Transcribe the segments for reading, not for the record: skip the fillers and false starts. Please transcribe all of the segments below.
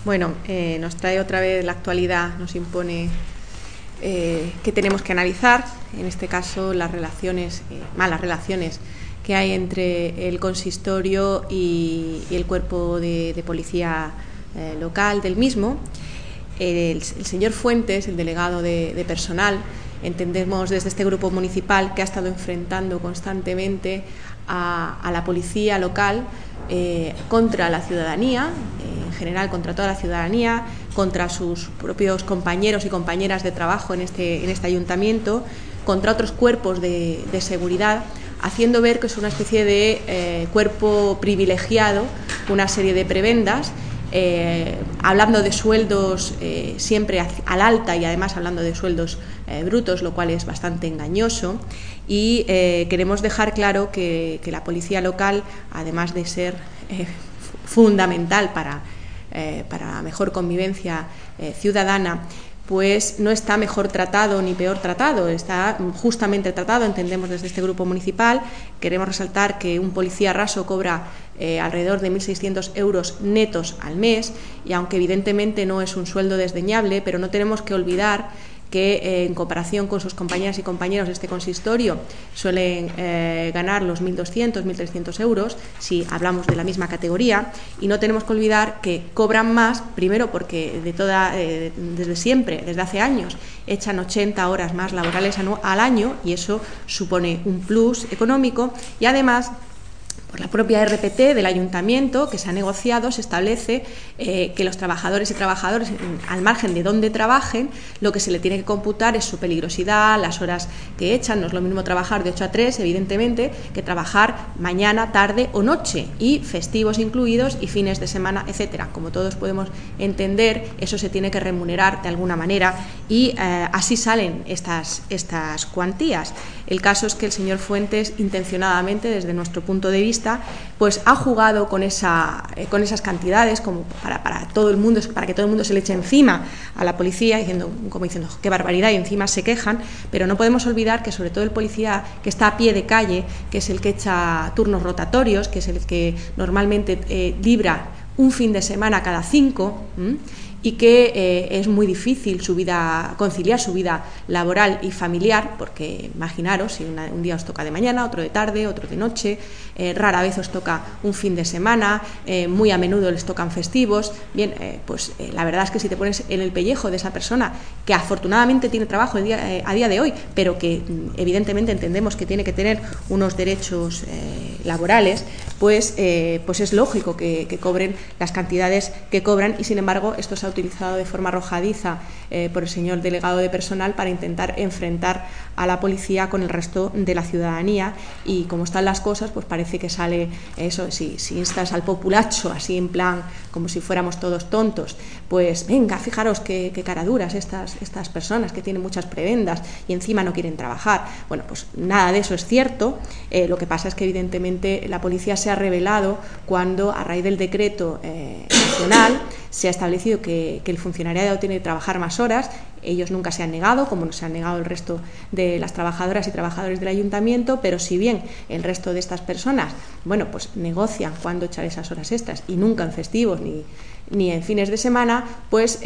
Bueno, nos trae otra vez la actualidad, nos impone que tenemos que analizar, en este caso las relaciones, malas relaciones que hay entre el consistorio y el cuerpo de policía local del mismo. El señor Fuentes, el delegado de personal, entendemos desde este grupo municipal que ha estado enfrentando constantemente a la policía local contra la ciudadanía, en general contra toda la ciudadanía, contra sus propios compañeros y compañeras de trabajo en este ayuntamiento, contra otros cuerpos de seguridad, haciendo ver que es una especie de cuerpo privilegiado, una serie de prebendas, hablando de sueldos siempre al alta y además hablando de sueldos brutos, lo cual es bastante engañoso. Y queremos dejar claro que la policía local, además de ser fundamental para la mejor convivencia ciudadana, pues no está mejor tratado ni peor tratado, está justamente tratado, entendemos desde este grupo municipal. Queremos resaltar que un policía raso cobra alrededor de 1.600 euros netos al mes, y aunque evidentemente no es un sueldo desdeñable, pero no tenemos que olvidar que en comparación con sus compañeras y compañeros de este consistorio suelen ganar los 1.200, 1.300 euros si hablamos de la misma categoría, y no tenemos que olvidar que cobran más, primero porque desde siempre, desde hace años, echan 80 horas más laborales al año, y eso supone un plus económico, y además por la propia RPT del ayuntamiento que se ha negociado se establece que los trabajadores y trabajadoras, al margen de dónde trabajen, lo que se le tiene que computar es su peligrosidad, las horas que echan. No es lo mismo trabajar de 8 a 3, evidentemente, que trabajar mañana, tarde o noche, y festivos incluidos y fines de semana, etcétera. Como todos podemos entender, eso se tiene que remunerar de alguna manera, y así salen estas cuantías. El caso es que el señor Fuentes, intencionadamente, desde nuestro punto de vista, pues ha jugado con esas cantidades como para todo el mundo, para que todo el mundo se le eche encima a la policía, como diciendo qué barbaridad, y encima se quejan. Pero no podemos olvidar que sobre todo el policía que está a pie de calle, que es el que echa turnos rotatorios, que es el que normalmente libra un fin de semana cada 5, y que es muy difícil conciliar su vida laboral y familiar, porque imaginaros, si un día os toca de mañana, otro de tarde, otro de noche, rara vez os toca un fin de semana, muy a menudo les tocan festivos. Bien, pues la verdad es que si te pones en el pellejo de esa persona, que afortunadamente tiene trabajo a día de hoy, pero que evidentemente entendemos que tiene que tener unos derechos laborales, pues es lógico que cobren las cantidades que cobran, y sin embargo esto se ha utilizado de forma arrojadiza por el señor delegado de personal para intentar enfrentar a la policía con el resto de la ciudadanía. Y como están las cosas, pues parece que sale eso, si instas al populacho así en plan como si fuéramos todos tontos, pues venga, fijaros qué caraduras estas personas que tienen muchas prebendas y encima no quieren trabajar. Bueno, pues nada de eso es cierto. Lo que pasa es que evidentemente la policía se ha rebelado cuando, a raíz del decreto nacional, se ha establecido que el funcionariado tiene que trabajar más horas. Ellos nunca se han negado, como no se han negado el resto de las trabajadoras y trabajadores del ayuntamiento, pero si bien el resto de estas personas, bueno, pues negocian cuándo echar esas horas extras, y nunca en festivos ni en fines de semana, pues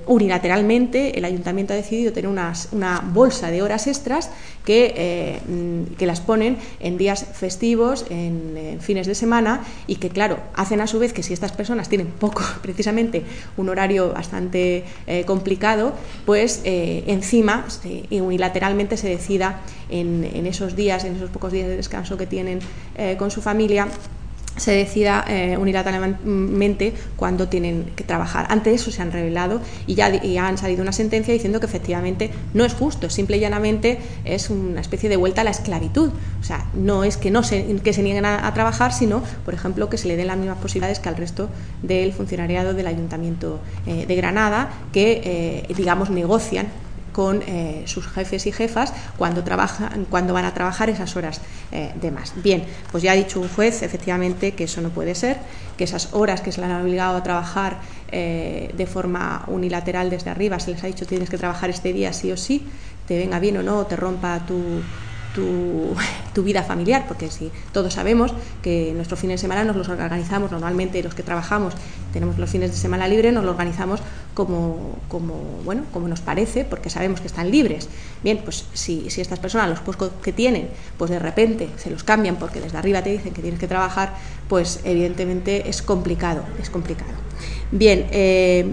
unilateralmente el ayuntamiento ha decidido tener una bolsa de horas extras que las ponen en días festivos, en fines de semana, y que claro, hacen a su vez que si estas personas tienen precisamente un horario bastante complicado, pues encima unilateralmente se decida en esos días, en esos pocos días de descanso que tienen con su familia, se decida unilateralmente cuándo tienen que trabajar. Ante eso se han rebelado y ya han salido una sentencia diciendo que efectivamente no es justo, simple y llanamente es una especie de vuelta a la esclavitud. O sea, no es que se nieguen a trabajar, sino, por ejemplo, que se le den las mismas posibilidades que al resto del funcionariado del Ayuntamiento de Granada, que digamos negocian con sus jefes y jefas cuando van a trabajar esas horas de más. Bien, pues ya ha dicho un juez efectivamente que eso no puede ser, que esas horas que se les han obligado a trabajar de forma unilateral desde arriba, se les ha dicho tienes que trabajar este día sí o sí, te venga bien o no, te rompa tu tu vida familiar, porque si todos sabemos que nuestros fines de semana nos los organizamos, normalmente los que trabajamos tenemos los fines de semana libres, nos lo organizamos como nos parece, porque sabemos que están libres. Bien, pues si estas personas, los puestos que tienen, pues de repente se los cambian porque desde arriba te dicen que tienes que trabajar, pues evidentemente es complicado. Bien,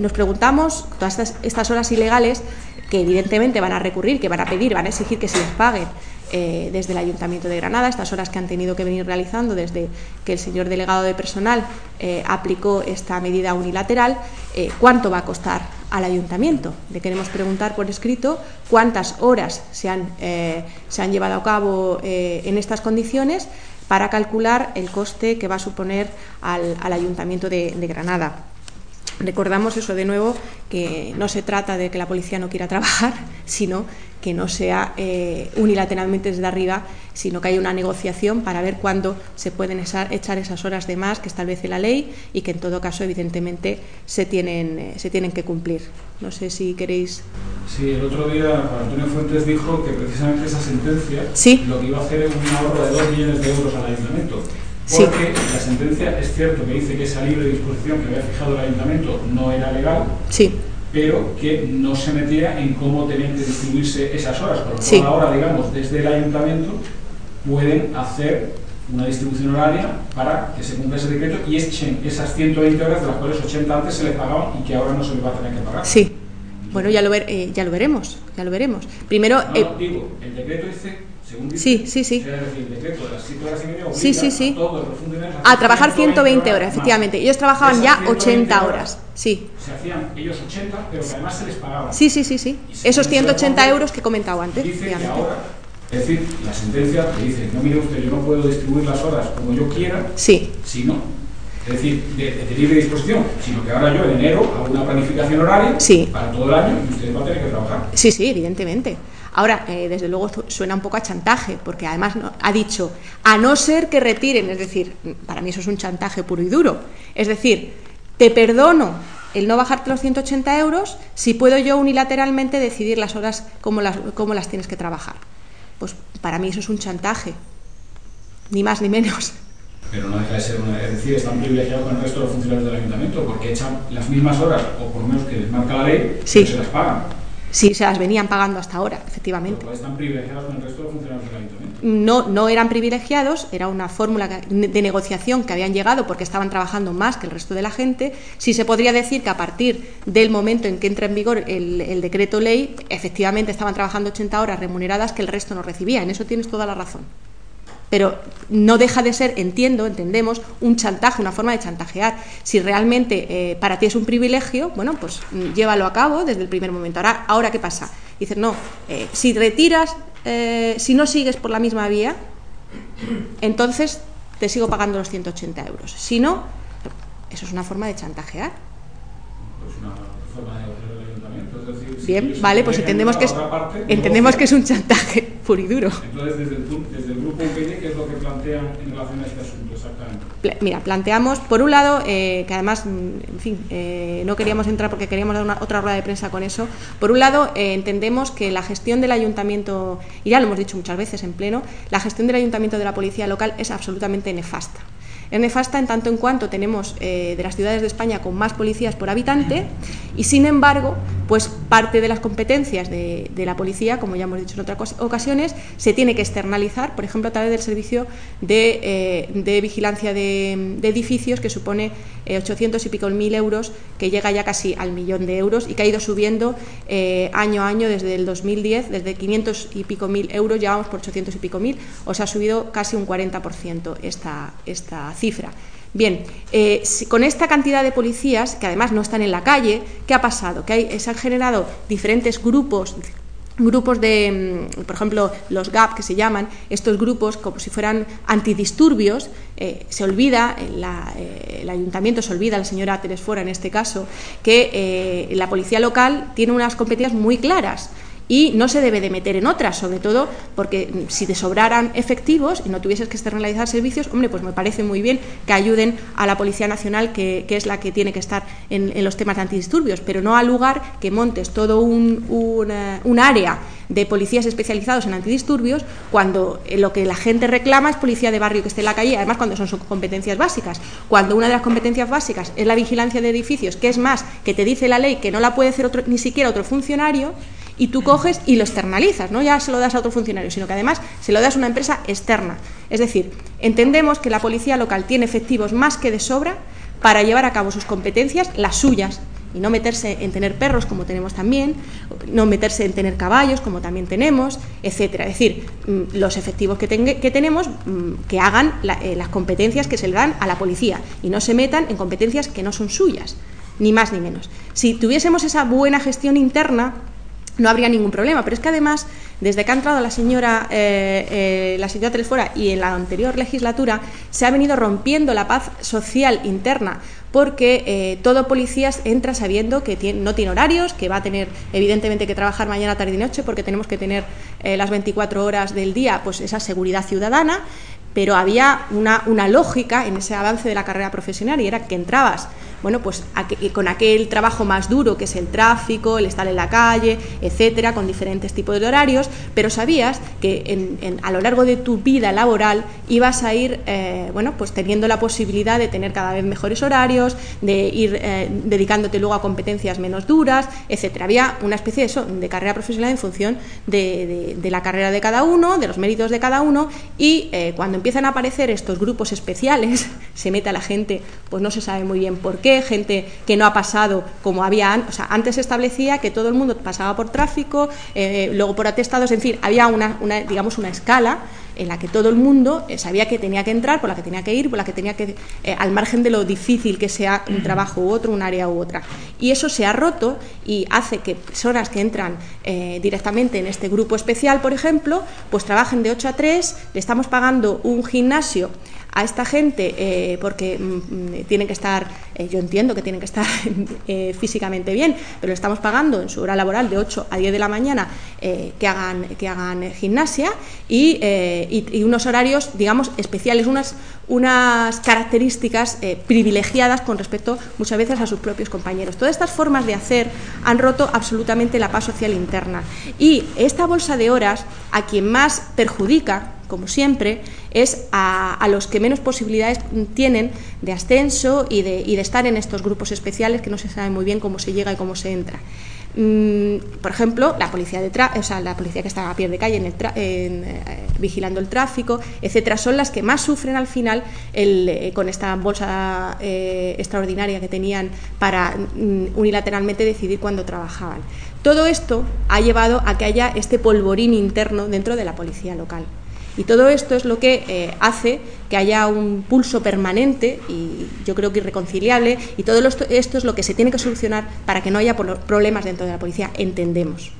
nos preguntamos, todas estas horas ilegales, que evidentemente van a recurrir, que van a pedir, van a exigir que se les paguen desde el Ayuntamiento de Granada, estas horas que han tenido que venir realizando desde que el señor delegado de personal aplicó esta medida unilateral, ¿cuánto va a costar al Ayuntamiento? Le queremos preguntar por escrito cuántas horas se han llevado a cabo en estas condiciones para calcular el coste que va a suponer al Ayuntamiento de Granada. Recordamos eso de nuevo, que no se trata de que la policía no quiera trabajar, sino que no sea unilateralmente desde arriba, sino que haya una negociación para ver cuándo se pueden echar esas horas de más que establece la ley y que en todo caso evidentemente se tienen que cumplir. No sé si queréis... Sí, el otro día Juan Antonio Fuentes dijo que precisamente esa sentencia lo que iba a hacer es un ahorro de 2 millones de euros al Ayuntamiento. Porque la sentencia es cierto que dice que esa libre disposición que había fijado el Ayuntamiento no era legal, pero que no se metía en cómo tenían que distribuirse esas horas. Por lo cual ahora, digamos, desde el Ayuntamiento pueden hacer una distribución horaria para que se cumpla ese decreto y echen esas 120 horas de las cuales 80 antes se les pagaban y que ahora no se les va a tener que pagar. Sí. Bueno, ya lo veremos. Primero... digo, el decreto dice... Sí. O sea, es decir, el decreto de las 7 horas y media obliga a todos los funcionarios a trabajar 120 horas, efectivamente. Ellos trabajaban ya 80 horas. Sí. Se hacían ellos 80, pero que además se les pagaban. Sí. Esos 180 euros que he comentado antes. Dice que ahora, es decir, la sentencia te dice, no mire usted, yo no puedo distribuir las horas como yo quiera, sino, es decir, de libre disposición, sino que ahora yo en enero hago una planificación horaria para todo el año y ustedes van a tener que trabajar. Sí, evidentemente. Ahora, desde luego suena un poco a chantaje, porque además ha dicho, a no ser que retiren, es decir, para mí eso es un chantaje puro y duro. Es decir, te perdono el no bajarte los 180 euros si puedo yo unilateralmente decidir las horas cómo las tienes que trabajar. Pues para mí eso es un chantaje, ni más ni menos. Pero no deja de ser es decir, están privilegiados con el resto de los funcionarios del Ayuntamiento, porque echan las mismas horas, o por lo menos que les marca la ley, pero se las pagan. Sí, se las venían pagando hasta ahora, efectivamente. ¿Están privilegiados con el resto de los funcionarios del Ayuntamiento? No eran privilegiados, era una fórmula de negociación que habían llegado porque estaban trabajando más que el resto de la gente. Sí se podría decir que a partir del momento en que entra en vigor el decreto ley, efectivamente estaban trabajando 80 horas remuneradas que el resto no recibía. En eso tienes toda la razón. Pero no deja de ser, entendemos, un chantaje, una forma de chantajear. Si realmente para ti es un privilegio, bueno, pues llévalo a cabo desde el primer momento. Ahora ¿qué pasa? Dices, no, si retiras, si no sigues por la misma vía, entonces te sigo pagando los 180 euros. Si no, eso es una forma de chantajear. Pues una forma de negociar el Ayuntamiento. Es decir, bien, vale, pues entendemos que es un chantaje puro y duro. Entonces, desde el grupo UPyD, ¿qué es lo que plantean en relación a este asunto exactamente? Mira, planteamos, por un lado, que además, en fin, no queríamos entrar porque queríamos dar otra rueda de prensa con eso. Por un lado, entendemos que la gestión del Ayuntamiento, y ya lo hemos dicho muchas veces en pleno, la gestión del Ayuntamiento de la Policía Local es absolutamente nefasta. Es nefasta en tanto en cuanto tenemos de las ciudades de España con más policías por habitante y, sin embargo, pues parte de las competencias de la policía, como ya hemos dicho en otras ocasiones, se tiene que externalizar, por ejemplo, a través del servicio de vigilancia de edificios, que supone 800 y pico mil euros, que llega ya casi al 1.000.000 de euros y que ha ido subiendo año a año desde el 2010, desde 500 y pico mil euros, ya vamos por 800 y pico mil, o sea, ha subido casi un 40% esta cifra. Bien, con esta cantidad de policías, que además no están en la calle, ¿qué ha pasado? Que se han generado diferentes grupos de, por ejemplo, los GAP, que se llaman, estos grupos como si fueran antidisturbios. Se olvida, el Ayuntamiento se olvida, la señora Teresfora en este caso, que la policía local tiene unas competencias muy claras y no se debe de meter en otras, sobre todo porque si te sobraran efectivos y no tuvieses que externalizar servicios, hombre, pues me parece muy bien que ayuden a la Policía Nacional, que es la que tiene que estar en los temas de antidisturbios, pero no al lugar que montes todo un área de policías especializados en antidisturbios cuando lo que la gente reclama es policía de barrio que esté en la calle, además cuando son competencias básicas, cuando una de las competencias básicas es la vigilancia de edificios, que es más, que te dice la ley que no la puede hacer ni siquiera otro funcionario, y tú coges y lo externalizas, no ya se lo das a otro funcionario, sino que además se lo das a una empresa externa. Es decir, entendemos que la policía local tiene efectivos más que de sobra para llevar a cabo sus competencias, las suyas, y no meterse en tener perros, como tenemos también, no meterse en tener caballos, como también tenemos, etcétera. Es decir, los efectivos que tenemos, que hagan las competencias que se le dan a la policía y no se metan en competencias que no son suyas, ni más ni menos. Si tuviésemos esa buena gestión interna, no habría ningún problema, pero es que además, desde que ha entrado la señora Telesfora y en la anterior legislatura, se ha venido rompiendo la paz social interna, porque todo policía entra sabiendo que no tiene horarios, que va a tener evidentemente que trabajar mañana, tarde y noche, porque tenemos que tener las 24 horas del día, pues esa seguridad ciudadana, pero había una lógica en ese avance de la carrera profesional, y era que entrabas, bueno, pues con aquel trabajo más duro que es el tráfico, el estar en la calle, etcétera, con diferentes tipos de horarios, pero sabías que a lo largo de tu vida laboral ibas a ir, bueno, pues teniendo la posibilidad de tener cada vez mejores horarios, de ir dedicándote luego a competencias menos duras, etcétera. Había una especie de carrera profesional en función de la carrera de cada uno, de los méritos de cada uno, y cuando empiezan a aparecer estos grupos especiales, se mete a la gente, pues no se sabe muy bien por qué, gente que no ha pasado como había, o sea, antes se establecía que todo el mundo pasaba por tráfico, luego por atestados, en fin, había digamos una escala en la que todo el mundo sabía que tenía que entrar, por la que tenía que ir, por la que tenía que, al margen de lo difícil que sea un trabajo u otro, un área u otra. Y eso se ha roto y hace que personas que entran directamente en este grupo especial, por ejemplo, pues trabajen de 8 a 3, le estamos pagando un gimnasio a esta gente porque tienen que estar, yo entiendo que tienen que estar físicamente bien, pero le estamos pagando en su hora laboral de 8 a 10 de la mañana que hagan gimnasia y unos horarios, digamos, especiales, unas características privilegiadas con respecto muchas veces a sus propios compañeros. Todas estas formas de hacer han roto absolutamente la paz social interna, y esta bolsa de horas a quien más perjudica, como siempre, es a los que menos posibilidades tienen de ascenso y de estar en estos grupos especiales que no se sabe muy bien cómo se llega y cómo se entra. Por ejemplo, la policía la policía que está a pie de calle vigilando el tráfico, etcétera, son las que más sufren al final con esta bolsa extraordinaria que tenían para unilateralmente decidir cuándo trabajaban. Todo esto ha llevado a que haya este polvorín interno dentro de la policía local. Y todo esto es lo que hace que haya un pulso permanente y yo creo que irreconciliable, y todo esto es lo que se tiene que solucionar para que no haya problemas dentro de la policía, entendemos.